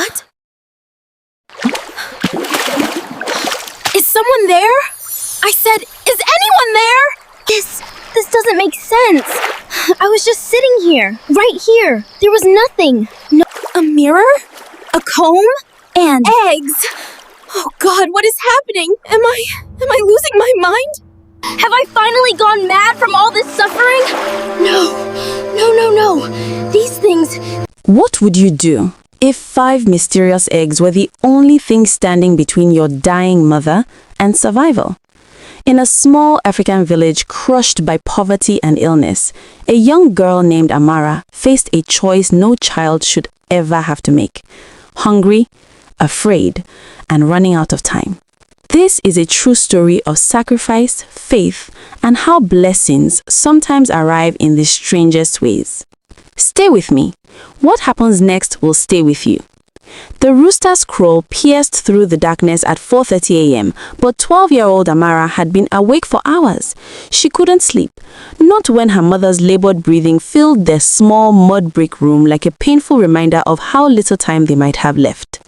What? Is someone there? I said, is anyone there? This doesn't make sense. I was just sitting here, right here. There was nothing. No, a mirror? A comb? And eggs. Oh God, what is happening? Am I losing my mind? Have I finally gone mad from all this suffering? No. These things... What would you do if 5 mysterious eggs were the only thing standing between your dying mother and survival? In a small African village crushed by poverty and illness, a young girl named Amara faced a choice no child should ever have to make: hungry, afraid, and running out of time. This is a true story of sacrifice, faith, and how blessings sometimes arrive in the strangest ways. Stay with me. What happens next will stay with you. The rooster's crow pierced through the darkness at 4:30 a.m., but 12-year-old Amara had been awake for hours. She couldn't sleep, not when her mother's labored breathing filled their small mud brick room like a painful reminder of how little time they might have left.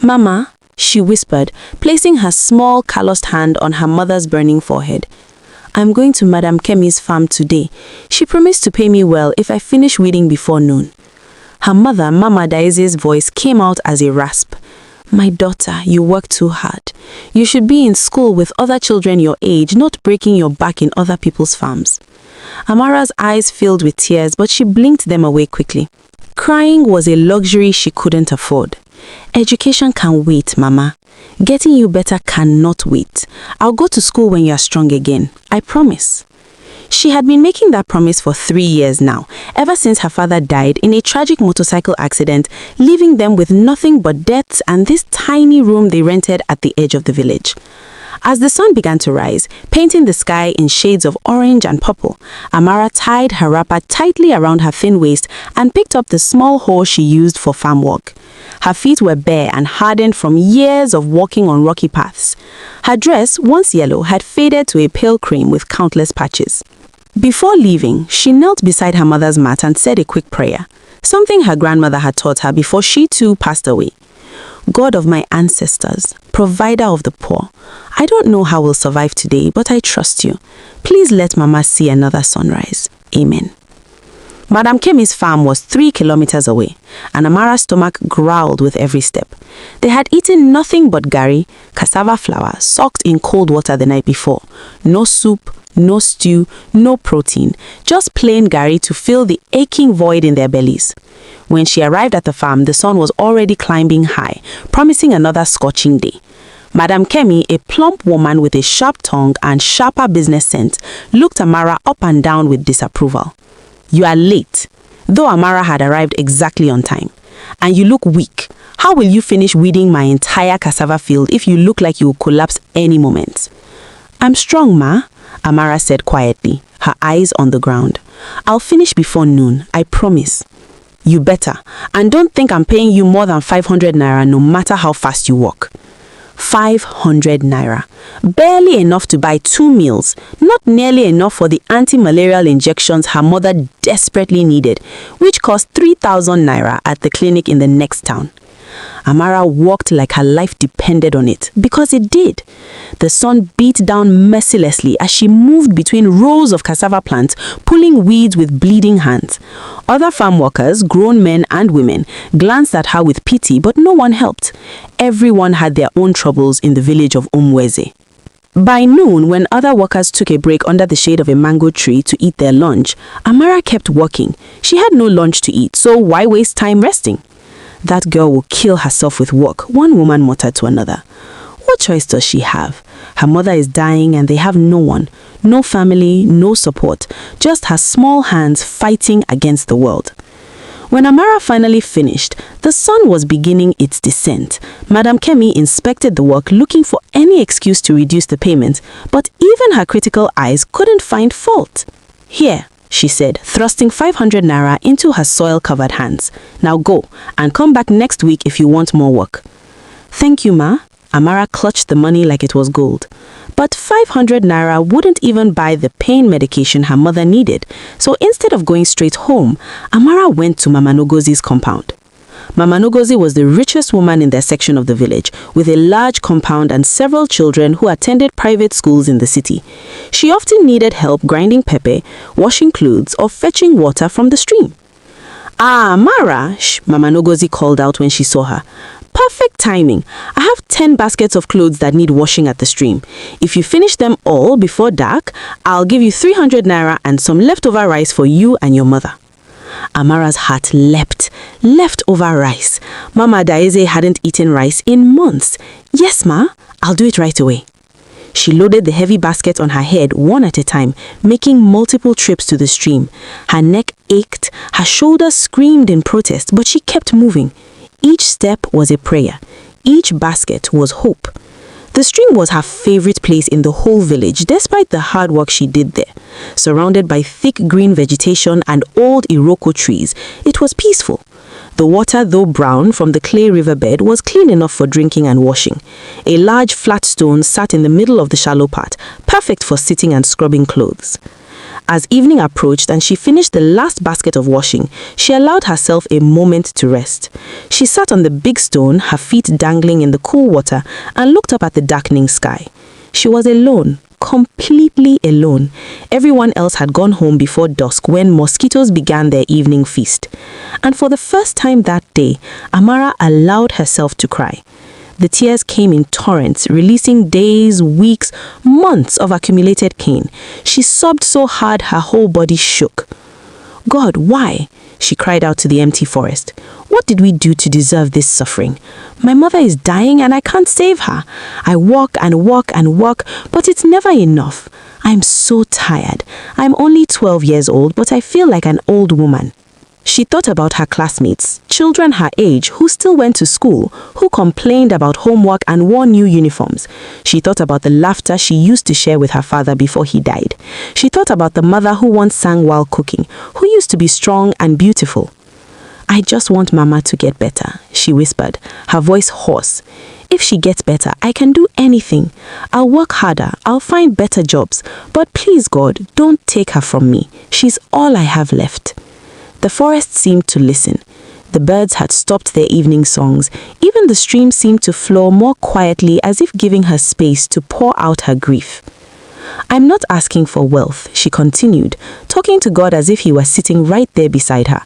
"Mama," she whispered, placing her small calloused hand on her mother's burning forehead. "I'm going to Madam Kemi's farm today. She promised to pay me well if I finish weeding before noon." Her mother, Mama Daisy's voice came out as a rasp. "My daughter, you work too hard. You should be in school with other children your age, not breaking your back in other people's farms." Amara's eyes filled with tears, but she blinked them away quickly. Crying was a luxury she couldn't afford. "Education can wait, Mama. Getting you better cannot wait. I'll go to school when you are strong again. I promise." She had been making that promise for 3 years now, ever since her father died in a tragic motorcycle accident, leaving them with nothing but debts and this tiny room they rented at the edge of the village. As the sun began to rise, painting the sky in shades of orange and purple, Amara tied her wrapper tightly around her thin waist and picked up the small hoe she used for farm work. Her feet were bare and hardened from years of walking on rocky paths. Her dress, once yellow, had faded to a pale cream with countless patches. Before leaving, she knelt beside her mother's mat and said a quick prayer, something her grandmother had taught her before she too passed away. "God of my ancestors, provider of the poor, I don't know how we'll survive today, but I trust you. Please let Mama see another sunrise. Amen." Madam Kemi's farm was 3 kilometers away, and Amara's stomach growled with every step. They had eaten nothing but gari, cassava flour, soaked in cold water the night before. No soup, no stew, no protein, just plain gari to fill the aching void in their bellies. When she arrived at the farm, the sun was already climbing high, promising another scorching day. Madam Kemi, a plump woman with a sharp tongue and sharper business sense, looked Amara up and down with disapproval. "You are late," though Amara had arrived exactly on time. "And you look weak. How will you finish weeding my entire cassava field if you look like you will collapse any moment?" "I'm strong, Ma," Amara said quietly, her eyes on the ground. "I'll finish before noon, I promise." "You better. And don't think I'm paying you more than 500 naira no matter how fast you walk." 500 naira. Barely enough to buy 2 meals, not nearly enough for the anti-malarial injections her mother desperately needed, which cost 3,000 naira at the clinic in the next town. Amara walked like her life depended on it, because it did. The sun beat down mercilessly as she moved between rows of cassava plants, pulling weeds with bleeding hands. Other farm workers, grown men and women, glanced at her with pity, but no one helped. Everyone had their own troubles in the village of Umweze. By noon, when other workers took a break under the shade of a mango tree to eat their lunch, Amara kept working. She had no lunch to eat, so why waste time resting? "That girl will kill herself with work," one woman muttered to another. What choice does she have? Her mother is dying and they have no one, no family, no support, just her small hands fighting against the world. When Amara finally finished, the sun was beginning its descent. Madam Kemi inspected the work, looking for any excuse to reduce the payment, but even her critical eyes couldn't find fault. "Here," she said, thrusting 500 naira into her soil-covered hands. "Now go, and come back next week if you want more work." "Thank you, Ma." Amara clutched the money like it was gold. But 500 naira wouldn't even buy the pain medication her mother needed, so instead of going straight home, Amara went to Mama Nogozi's compound. Mama Ngozi was the richest woman in their section of the village, with a large compound and several children who attended private schools in the city. She often needed help grinding pepper, washing clothes, or fetching water from the stream. "Ah, Amara," Mama Ngozi called out when she saw her. "Perfect timing. I have 10 baskets of clothes that need washing at the stream. If you finish them all before dark, I'll give you 300 naira and some leftover rice for you and your mother." Amara's heart leapt. Leftover rice. Mama Daeze hadn't eaten rice in months. "Yes, ma, I'll do it right away." She loaded the heavy basket on her head one at a time, making multiple trips to the stream. Her neck ached, her shoulders screamed in protest, but she kept moving. Each step was a prayer. Each basket was hope. The stream was her favorite place in the whole village, despite the hard work she did there. Surrounded by thick green vegetation and old iroko trees, it was peaceful. The water, though brown from the clay riverbed, was clean enough for drinking and washing. A large flat stone sat in the middle of the shallow part, perfect for sitting and scrubbing clothes. As evening approached and she finished the last basket of washing, she allowed herself a moment to rest. She sat on the big stone, her feet dangling in the cool water, and looked up at the darkening sky. She was alone, completely alone. Everyone else had gone home before dusk when mosquitoes began their evening feast. And for the first time that day, Amara allowed herself to cry. The tears came in torrents, releasing days, weeks, months of accumulated pain. She sobbed so hard her whole body shook. "God, why?" she cried out to the empty forest. "What did we do to deserve this suffering? My mother is dying and I can't save her. I walk and walk and walk, but it's never enough. I'm so tired. I'm only 12 years old, but I feel like an old woman." She thought about her classmates, children her age who still went to school, who complained about homework and wore new uniforms. She thought about the laughter she used to share with her father before he died. She thought about the mother who once sang while cooking, who used to be strong and beautiful. "I just want Mama to get better," she whispered, her voice hoarse. "If she gets better, I can do anything. I'll work harder, I'll find better jobs. But please, God, don't take her from me. She's all I have left." The forest seemed to listen. The birds had stopped their evening songs. Even the stream seemed to flow more quietly, as if giving her space to pour out her grief. "I'm not asking for wealth," she continued, talking to God as if he were sitting right there beside her.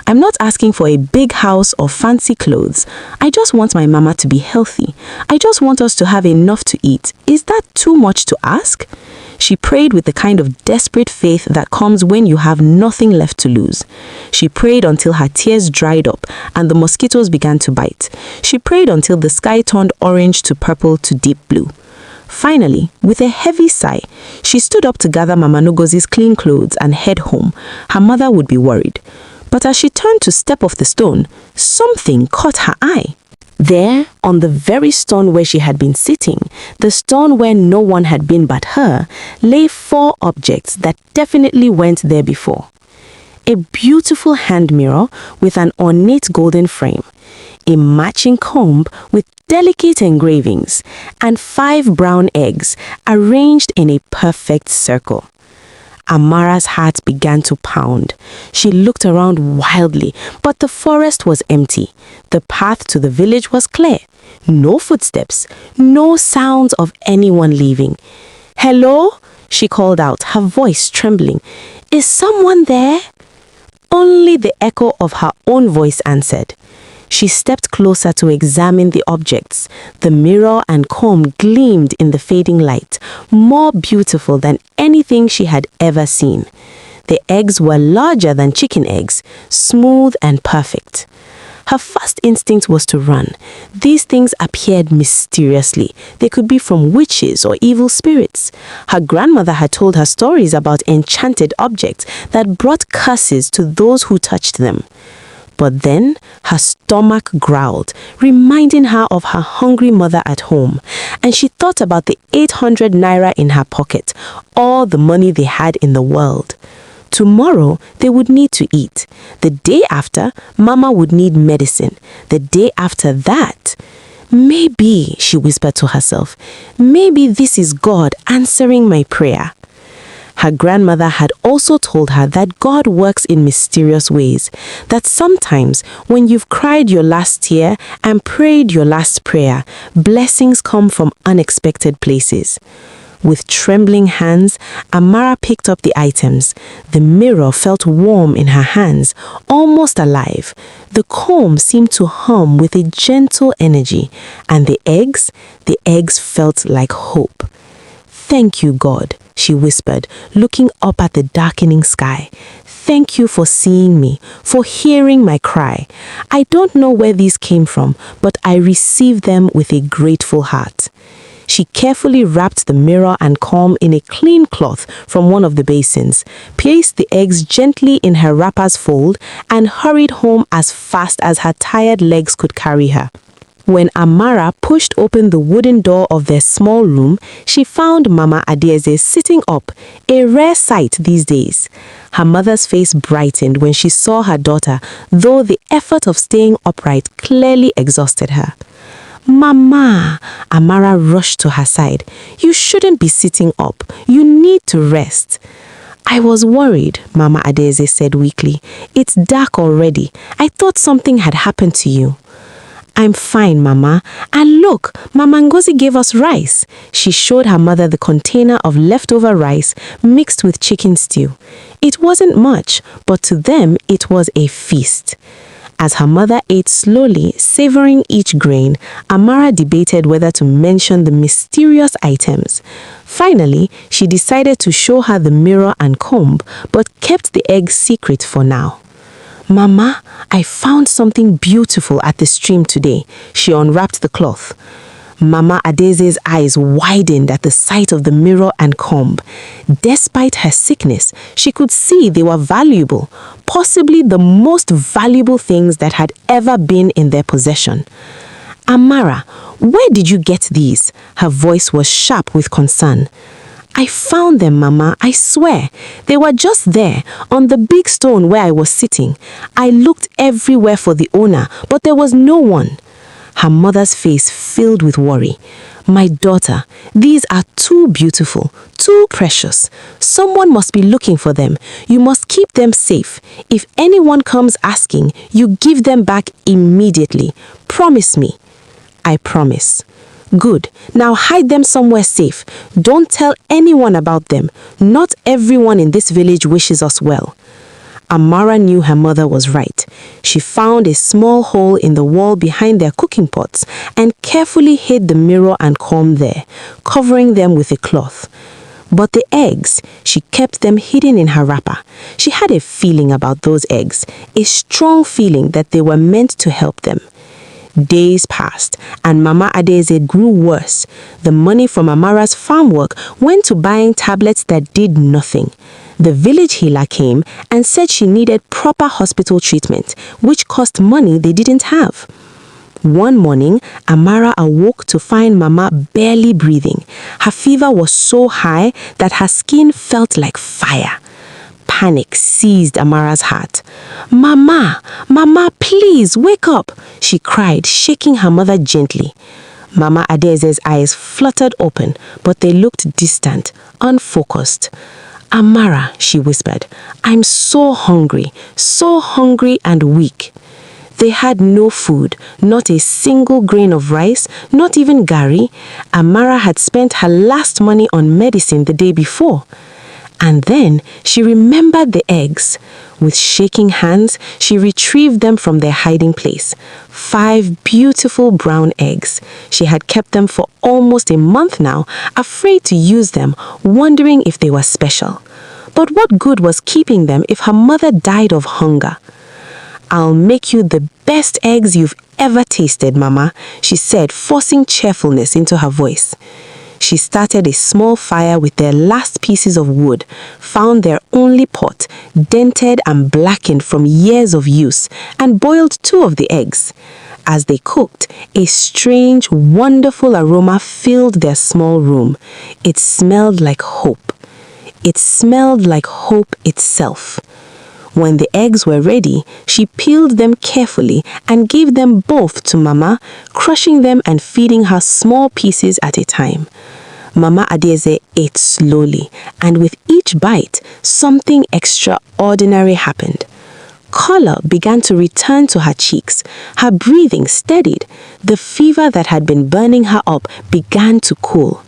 "I'm not asking for a big house or fancy clothes. I just want my mama to be healthy. I just want us to have enough to eat. Is that too much to ask?" She prayed with the kind of desperate faith that comes when you have nothing left to lose. She prayed until her tears dried up and the mosquitoes began to bite. She prayed until the sky turned orange to purple to deep blue. Finally, with a heavy sigh, she stood up to gather Mama Ngozi's clean clothes and head home. Her mother would be worried. But as she turned to step off the stone, something caught her eye. There, on the very stone where she had been sitting, the stone where no one had been but her, lay 4 objects that definitely went there before. A beautiful hand mirror with an ornate golden frame, a matching comb with delicate engravings, and 5 brown eggs arranged in a perfect circle. Amara's heart began to pound. She looked around wildly, but the forest was empty. The path to the village was clear. No footsteps, no sounds of anyone leaving. "Hello?" she called out, her voice trembling. "Is someone there?" Only the echo of her own voice answered. She stepped closer to examine the objects. The mirror and comb gleamed in the fading light, more beautiful than anything she had ever seen. The eggs were larger than chicken eggs, smooth and perfect. Her first instinct was to run. These things appeared mysteriously. They could be from witches or evil spirits. Her grandmother had told her stories about enchanted objects that brought curses to those who touched them. But then her stomach growled, reminding her of her hungry mother at home, and she thought about the 800 naira in her pocket, all the money they had in the world. Tomorrow, they would need to eat. The day after, Mama would need medicine. The day after that, maybe, she whispered to herself, maybe this is God answering my prayer. Her grandmother had also told her that God works in mysterious ways, that sometimes when you've cried your last tear and prayed your last prayer, blessings come from unexpected places. With trembling hands, Amara picked up the items. The mirror felt warm in her hands, almost alive. The comb seemed to hum with a gentle energy, and the eggs felt like hope. "Thank you, God," she whispered, looking up at the darkening sky. "Thank you for seeing me, for hearing my cry. I don't know where these came from, but I receive them with a grateful heart." She carefully wrapped the mirror and comb in a clean cloth from one of the basins, placed the eggs gently in her wrapper's fold, and hurried home as fast as her tired legs could carry her. When Amara pushed open the wooden door of their small room, she found Mama Adeze sitting up, a rare sight these days. Her mother's face brightened when she saw her daughter, though the effort of staying upright clearly exhausted her. "Mama," Amara rushed to her side. "You shouldn't be sitting up. You need to rest." "I was worried," Mama Adeze said weakly. "It's dark already. I thought something had happened to you." "I'm fine, Mama. And look, Mama Ngozi gave us rice." She showed her mother the container of leftover rice mixed with chicken stew. It wasn't much, but to them it was a feast. As her mother ate slowly, savoring each grain, Amara debated whether to mention the mysterious items. Finally, she decided to show her the mirror and comb, but kept the egg secret for now. "Mama, I found something beautiful at the stream today." She unwrapped the cloth. Mama Adeze's eyes widened at the sight of the mirror and comb. Despite her sickness, she could see they were valuable, possibly the most valuable things that had ever been in their possession. "Amara, where did you get these?" Her voice was sharp with concern. "I found them, Mama, I swear. They were just there, on the big stone where I was sitting. I looked everywhere for the owner, but there was no one." Her mother's face filled with worry. "My daughter, these are too beautiful, too precious. Someone must be looking for them. You must keep them safe. If anyone comes asking, you give them back immediately. Promise me." "I promise." "Good. Now hide them somewhere safe. Don't tell anyone about them. Not everyone in this village wishes us well." Amara knew her mother was right. She found a small hole in the wall behind their cooking pots and carefully hid the mirror and comb there, covering them with a cloth. But the eggs, she kept them hidden in her wrapper. She had a feeling about those eggs, a strong feeling that they were meant to help them. Days passed, and Mama Adeze grew worse. The money from Amara's farm work went to buying tablets that did nothing. The village healer came and said she needed proper hospital treatment, which cost money they didn't have. One morning, Amara awoke to find Mama barely breathing. Her fever was so high that her skin felt like fire. Panic seized Amara's heart. "Mama, Mama, please wake up," she cried, shaking her mother gently. Mama Adeze's eyes fluttered open, but they looked distant, unfocused. "Amara," she whispered, "I'm so hungry and weak." They had no food, not a single grain of rice, not even gari. Amara had spent her last money on medicine the day before. And then she remembered the eggs. With shaking hands, she retrieved them from their hiding place. 5 beautiful brown eggs. She had kept them for almost a month now, afraid to use them, wondering if they were special. But what good was keeping them if her mother died of hunger? "I'll make you the best eggs you've ever tasted, Mama," she said, forcing cheerfulness into her voice. She started a small fire with their last pieces of wood, found their only pot, dented and blackened from years of use, and boiled 2 of the eggs. As they cooked, a strange, wonderful aroma filled their small room. It smelled like hope. It smelled like hope itself. When the eggs were ready, she peeled them carefully and gave them both to Mama, crushing them and feeding her small pieces at a time. Mama Adeze ate slowly, and with each bite, something extraordinary happened. Color began to return to her cheeks. Her breathing steadied. The fever that had been burning her up began to cool.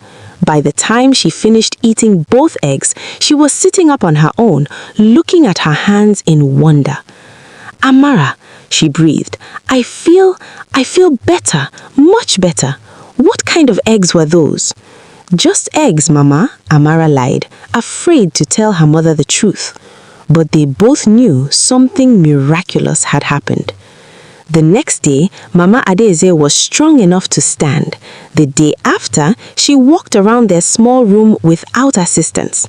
By the time she finished eating both eggs, she was sitting up on her own, looking at her hands in wonder. "Amara," she breathed, I feel better, much better. What kind of eggs were those?" "Just eggs, Mama," Amara lied, afraid to tell her mother the truth. But they both knew something miraculous had happened. The next day, Mama Adeze was strong enough to stand. The day after, she walked around their small room without assistance.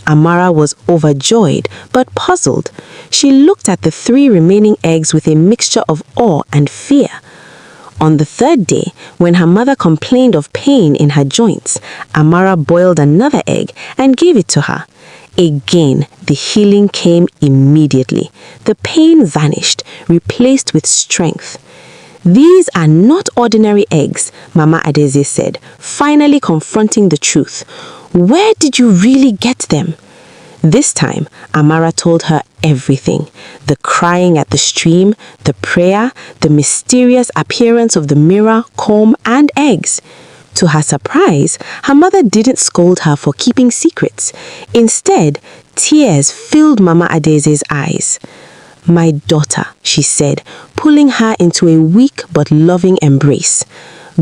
Amara was overjoyed, but puzzled. She looked at the 3 remaining eggs with a mixture of awe and fear. On the 3rd day, when her mother complained of pain in her joints, Amara boiled another egg and gave it to her. Again, the healing came immediately. The pain vanished, replaced with strength. "These are not ordinary eggs," Mama Adeze said, finally confronting the truth. "Where did you really get them?" This time, Amara told her everything. The crying at the stream, the prayer, the mysterious appearance of the mirror, comb, and eggs. To her surprise, her mother didn't scold her for keeping secrets. Instead, tears filled Mama Adeze's eyes. "My daughter," she said, pulling her into a weak but loving embrace.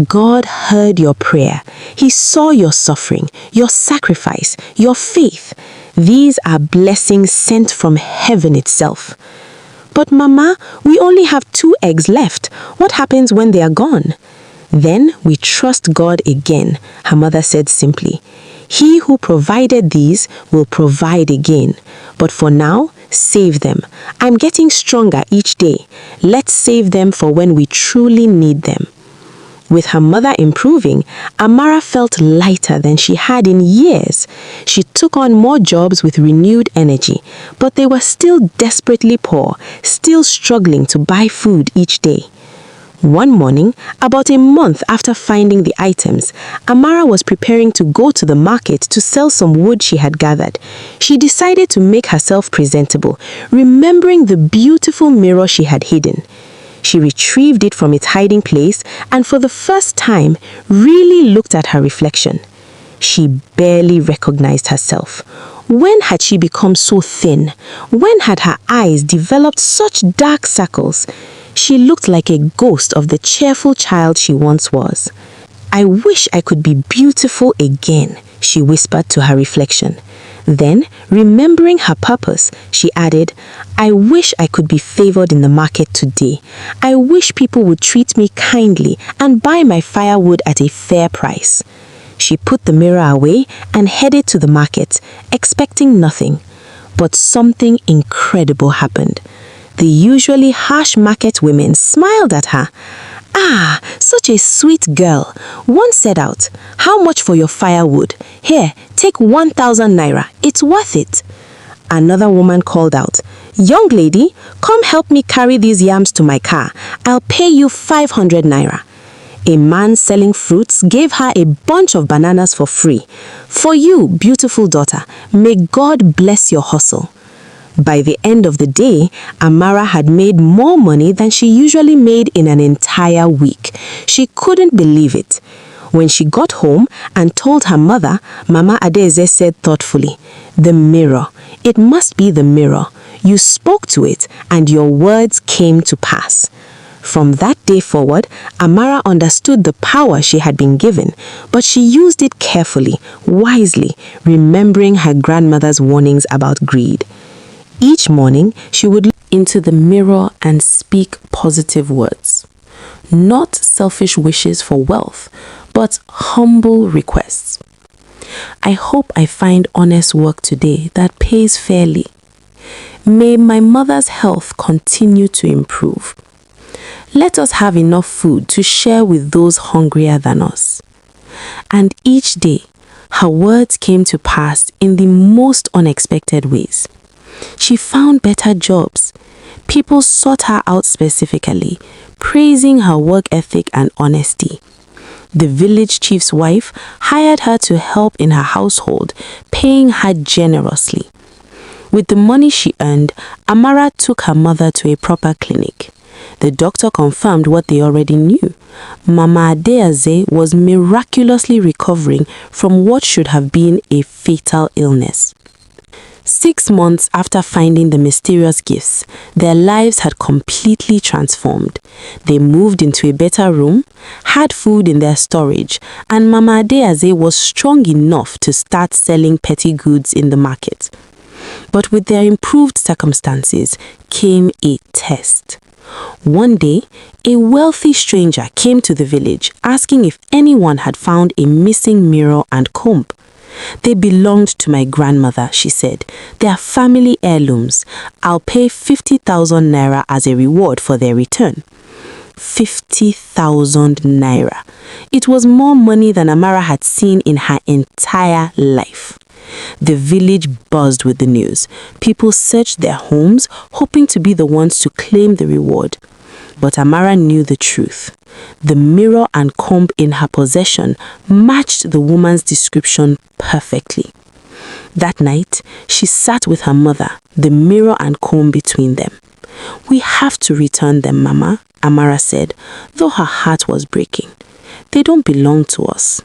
"God heard your prayer. He saw your suffering, your sacrifice, your faith. These are blessings sent from heaven itself." "But Mama, we only have 2 eggs left. What happens when they are gone?" "Then we trust God again," her mother said simply. "He who provided these will provide again. But for now, save them. I'm getting stronger each day. Let's save them for when we truly need them." With her mother improving, Amara felt lighter than she had in years. She took on more jobs with renewed energy, but they were still desperately poor, still struggling to buy food each day. One morning, about a month after finding the items, Amara was preparing to go to the market to sell some wood she had gathered. She decided to make herself presentable, remembering the beautiful mirror she had hidden. She retrieved it from its hiding place and for the first time really looked at her reflection. She barely recognized herself. When had she become so thin? When had her eyes developed such dark circles? She looked like a ghost of the cheerful child she once was. "I wish I could be beautiful again," she whispered to her reflection. Then, remembering her purpose, she added, "I wish I could be favored in the market today. I wish people would treat me kindly and buy my firewood at a fair price." She put the mirror away and headed to the market, expecting nothing. But something incredible happened. The usually harsh market women smiled at her. "Ah, such a sweet girl." One said out, "How much for your firewood? Here, take 1,000 naira. It's worth it." Another woman called out, "Young lady, come help me carry these yams to my car. I'll pay you 500 naira." A man selling fruits gave her a bunch of bananas for free. "For you, beautiful daughter, may God bless your hustle." By the end of the day, Amara had made more money than she usually made in an entire week. She couldn't believe it. When she got home and told her mother, Mama Adeze said thoughtfully, "The mirror. It must be the mirror. You spoke to it and your words came to pass." From that day forward, Amara understood the power she had been given, but she used it carefully, wisely, remembering her grandmother's warnings about greed. Each morning, she would look into the mirror and speak positive words. Not selfish wishes for wealth, but humble requests. "I hope I find honest work today that pays fairly. May my mother's health continue to improve. Let us have enough food to share with those hungrier than us." And each day, her words came to pass in the most unexpected ways. She found better jobs. People sought her out specifically, praising her work ethic and honesty. The village chief's wife hired her to help in her household, paying her generously. With the money she earned, Amara took her mother to a proper clinic. The doctor confirmed what they already knew. Mama Adeaze was miraculously recovering from what should have been a fatal illness. 6 months after finding the mysterious gifts, their lives had completely transformed. They moved into a better room, had food in their storage, and Mama Adeaze was strong enough to start selling petty goods in the market. But with their improved circumstances came a test. One day, a wealthy stranger came to the village asking if anyone had found a missing mirror and comb. "They belonged to my grandmother," she said. "They are family heirlooms. I'll pay 50,000 naira as a reward for their return." 50,000 naira. It was more money than Amara had seen in her entire life. The village buzzed with the news. People searched their homes, hoping to be the ones to claim the reward. But Amara knew the truth. The mirror and comb in her possession matched the woman's description perfectly. That night, she sat with her mother, the mirror and comb between them. "We have to return them, Mama," Amara said, though her heart was breaking. "They don't belong to us."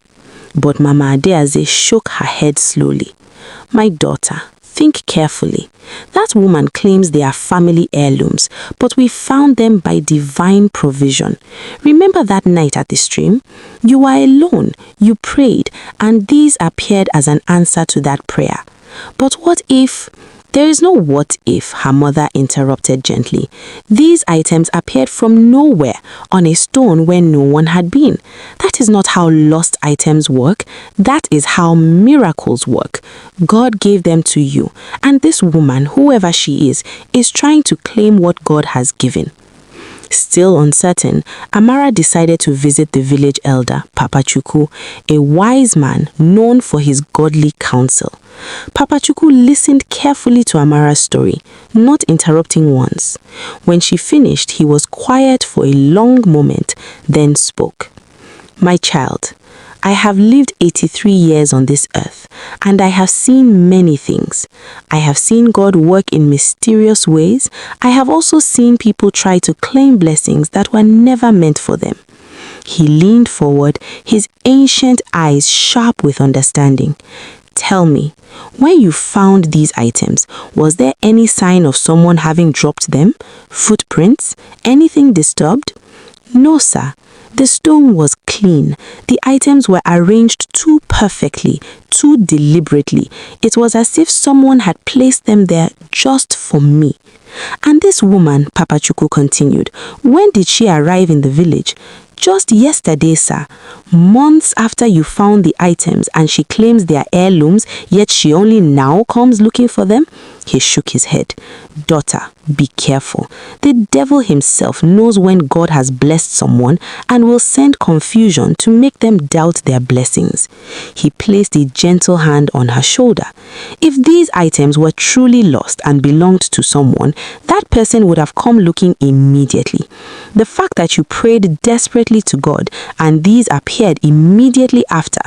But Mama Adeaze shook her head slowly. "My daughter, think carefully. That woman claims they are family heirlooms, but we found them by divine provision. Remember that night at the stream? You were alone, you prayed, and these appeared as an answer to that prayer. But what if—" "There is no what if," her mother interrupted gently. "These items appeared from nowhere on a stone where no one had been. That is not how lost items work. That is how miracles work. God gave them to you, and this woman, whoever she is trying to claim what God has given." Still uncertain, Amara decided to visit the village elder, Papa Chuku, a wise man known for his godly counsel. Papa Chuku listened carefully to Amara's story, not interrupting once. When she finished, he was quiet for a long moment, then spoke. "My child, I have lived 83 years on this earth, and I have seen many things. I have seen God work in mysterious ways. I have also seen people try to claim blessings that were never meant for them." He leaned forward, his ancient eyes sharp with understanding. "Tell me, when you found these items, was there any sign of someone having dropped them? Footprints? Anything disturbed?" "No, sir. The stone was clean. The items were arranged too perfectly, too deliberately. It was as if someone had placed them there just for me." "And this woman," Papa Chuku continued, "when did she arrive in the village?" "Just yesterday, sir. Months after you found the items, and she claims they are heirlooms, yet she only now comes looking for them." He shook his head. "Daughter, be careful. The devil himself knows when God has blessed someone and will send confusion to make them doubt their blessings." He placed a gentle hand on her shoulder. "If these items were truly lost and belonged to someone, that person would have come looking immediately. The fact that you prayed desperately to God and these appeared immediately after,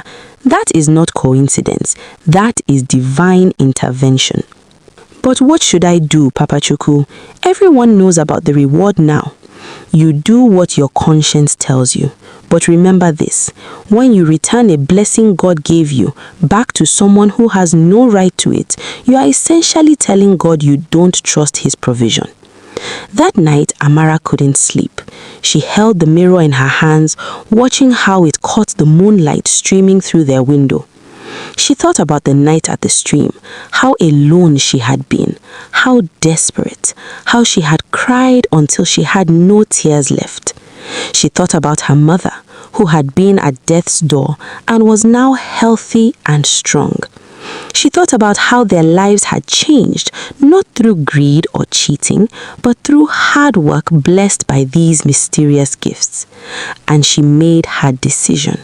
that is not coincidence. That is divine intervention." "But what should I do, Papa Chuku? Everyone knows about the reward now." "You do what your conscience tells you. But remember this, when you return a blessing God gave you back to someone who has no right to it, you are essentially telling God you don't trust his provision." That night, Amara couldn't sleep. She held the mirror in her hands, watching how it caught the moonlight streaming through their window. She thought about the night at the stream, how alone she had been, how desperate, how she had cried until she had no tears left. She thought about her mother, who had been at death's door and was now healthy and strong. She thought about how their lives had changed, not through greed or cheating, but through hard work blessed by these mysterious gifts. And she made her decision.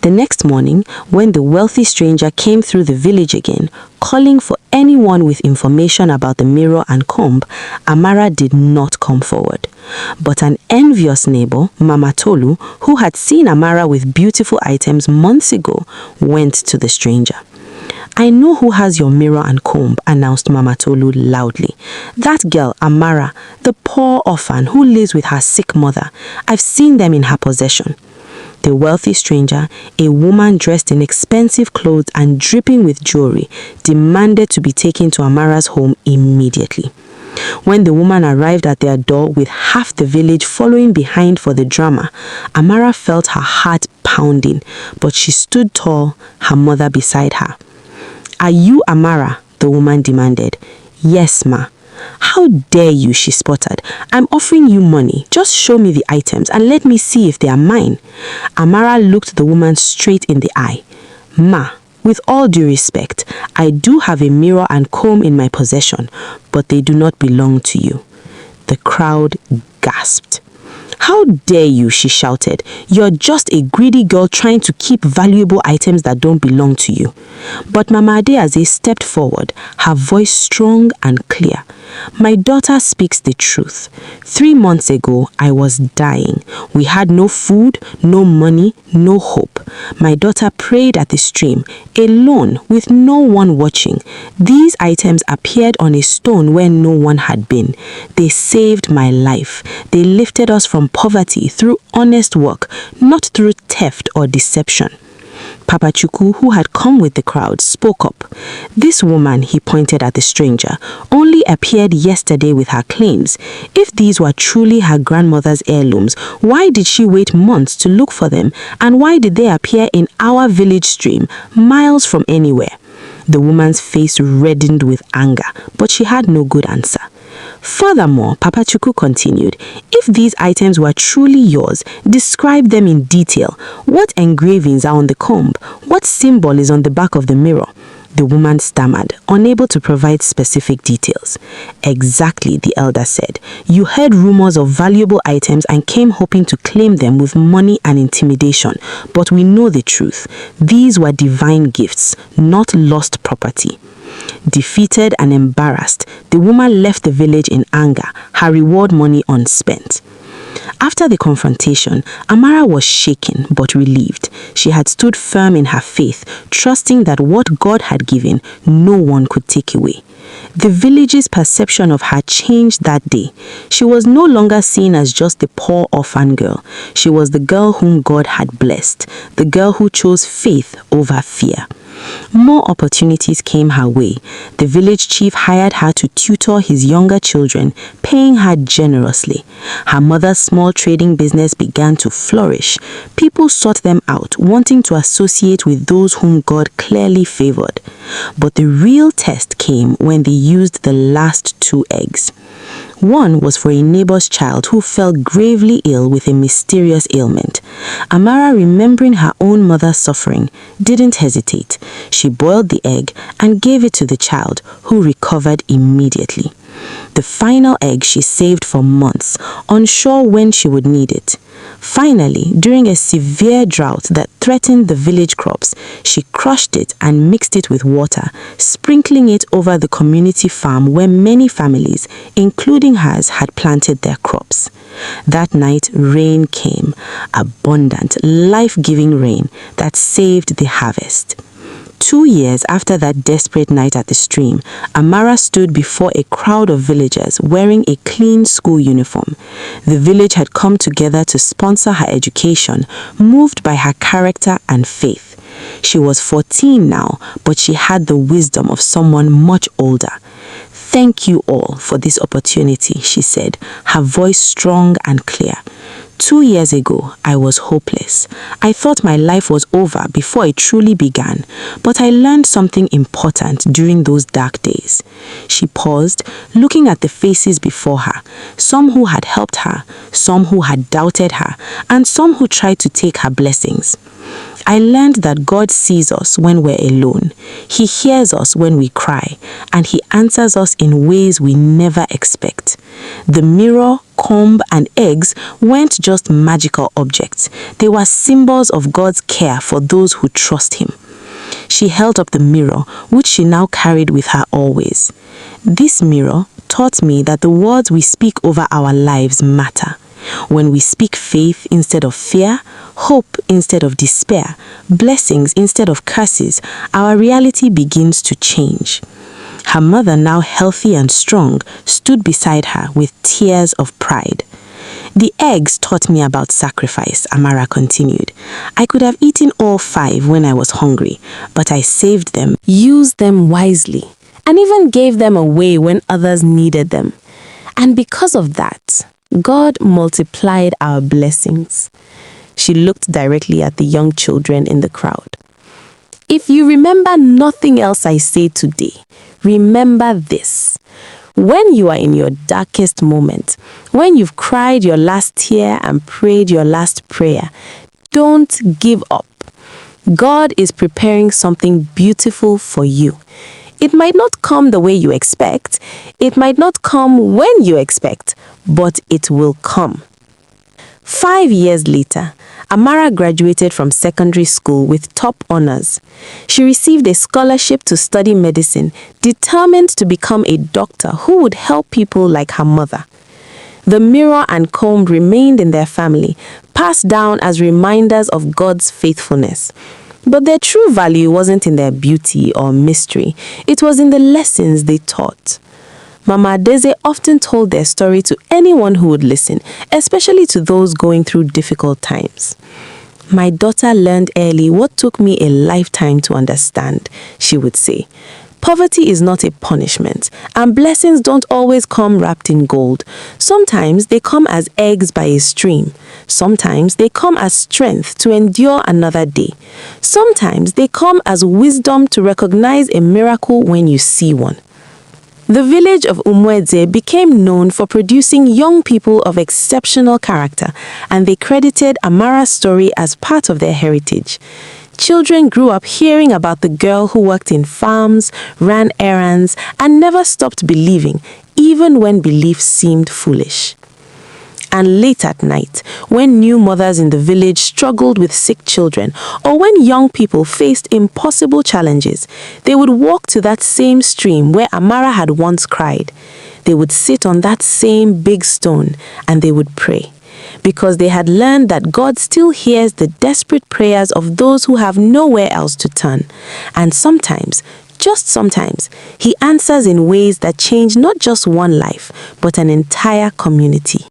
The next morning, when the wealthy stranger came through the village again, calling for anyone with information about the mirror and comb, Amara did not come forward. But an envious neighbor, Mama Tolu, who had seen Amara with beautiful items months ago, went to the stranger. "I know who has your mirror and comb," announced Mama Tolu loudly. "That girl, Amara, the poor orphan who lives with her sick mother. I've seen them in her possession." The wealthy stranger, a woman dressed in expensive clothes and dripping with jewelry, demanded to be taken to Amara's home immediately. When the woman arrived at their door with half the village following behind for the drama, Amara felt her heart pounding, but she stood tall, her mother beside her. "Are you Amara?" the woman demanded. "Yes, ma." "How dare you?" she sputtered. "I'm offering you money. Just show me the items and let me see if they are mine." Amara looked the woman straight in the eye. "Ma, with all due respect, I do have a mirror and comb in my possession, but they do not belong to you." The crowd gasped. "How dare you?" she shouted. "You're just a greedy girl trying to keep valuable items that don't belong to you." But Mama Adeaze stepped forward, her voice strong and clear. "My daughter speaks the truth. 3 months ago, I was dying. We had no food, no money, no hope. My daughter prayed at the stream, alone, with no one watching. These items appeared on a stone where no one had been. They saved my life. They lifted us from poverty through honest work, not through theft or deception." Papa Chuku, who had come with the crowd, spoke up. "This woman," he pointed at the stranger, "only appeared yesterday with her claims. If these were truly her grandmother's heirlooms, why did she wait months to look for them? And why did they appear in our village stream, miles from anywhere?" The woman's face reddened with anger, but she had no good answer. "Furthermore," Papa Chuku continued, "if these items were truly yours, describe them in detail. What engravings are on the comb? What symbol is on the back of the mirror?" The woman stammered, unable to provide specific details. "Exactly," the elder said. "You heard rumors of valuable items and came hoping to claim them with money and intimidation. But we know the truth. These were divine gifts, not lost property." Defeated and embarrassed, the woman left the village in anger, her reward money unspent. After the confrontation, Amara was shaken but relieved. She had stood firm in her faith, trusting that what God had given, no one could take away. The village's perception of her changed that day. She was no longer seen as just the poor orphan girl. She was the girl whom God had blessed, the girl who chose faith over fear. More opportunities came her way. The village chief hired her to tutor his younger children, paying her generously. Her mother's small trading business began to flourish. People sought them out, wanting to associate with those whom God clearly favored. But the real test came when they used the last 2 eggs. One was for a neighbor's child who fell gravely ill with a mysterious ailment. Amara, remembering her own mother's suffering, didn't hesitate. She boiled the egg and gave it to the child, who recovered immediately. The final egg she saved for months, unsure when she would need it. Finally, during a severe drought that threatened the village crops, she crushed it and mixed it with water, sprinkling it over the community farm where many families, including hers, had planted their crops. That night, rain came, abundant, life-giving rain that saved the harvest. 2 years after that desperate night at the stream, Amara stood before a crowd of villagers wearing a clean school uniform. The village had come together to sponsor her education, moved by her character and faith. She was 14 now, but she had the wisdom of someone much older. "Thank you all for this opportunity," she said, her voice strong and clear. 2 years ago, I was hopeless. I thought my life was over before it truly began, but I learned something important during those dark days. She paused, looking at the faces before her, some who had helped her, some who had doubted her, and some who tried to take her blessings. I learned that God sees us when we're alone. He hears us when we cry, and He answers us in ways we never expect. The mirror, comb, and eggs weren't just magical objects. They were symbols of God's care for those who trust Him. She held up the mirror, which she now carried with her always. This mirror taught me that the words we speak over our lives matter. When we speak faith instead of fear, hope instead of despair, blessings instead of curses, our reality begins to change. Her mother, now healthy and strong, stood beside her with tears of pride. The eggs taught me about sacrifice, Amara continued. I could have eaten all 5 when I was hungry, but I saved them, used them wisely, and even gave them away when others needed them. And because of that, God multiplied our blessings. She looked directly at the young children in the crowd. If you remember nothing else I say today, remember this. When you are in your darkest moment, when you've cried your last tear and prayed your last prayer, don't give up. God is preparing something beautiful for you. It might not come the way you expect. It might not come when you expect, but it will come. 5 years later, Amara graduated from secondary school with top honors. She received a scholarship to study medicine, determined to become a doctor who would help people like her mother. The mirror and comb remained in their family, passed down as reminders of God's faithfulness. But their true value wasn't in their beauty or mystery. It was in the lessons they taught. Mama Adeze often told their story to anyone who would listen, especially to those going through difficult times. My daughter learned early what took me a lifetime to understand, she would say. Poverty is not a punishment, and blessings don't always come wrapped in gold. Sometimes they come as eggs by a stream. Sometimes they come as strength to endure another day. Sometimes they come as wisdom to recognize a miracle when you see one. The village of Umwedze became known for producing young people of exceptional character, and they credited Amara's story as part of their heritage. Children grew up hearing about the girl who worked in farms, ran errands, and never stopped believing, even when belief seemed foolish. And late at night, when new mothers in the village struggled with sick children, or when young people faced impossible challenges, they would walk to that same stream where Amara had once cried. They would sit on that same big stone and they would pray, because they had learned that God still hears the desperate prayers of those who have nowhere else to turn. And sometimes, just sometimes, He answers in ways that change not just one life, but an entire community.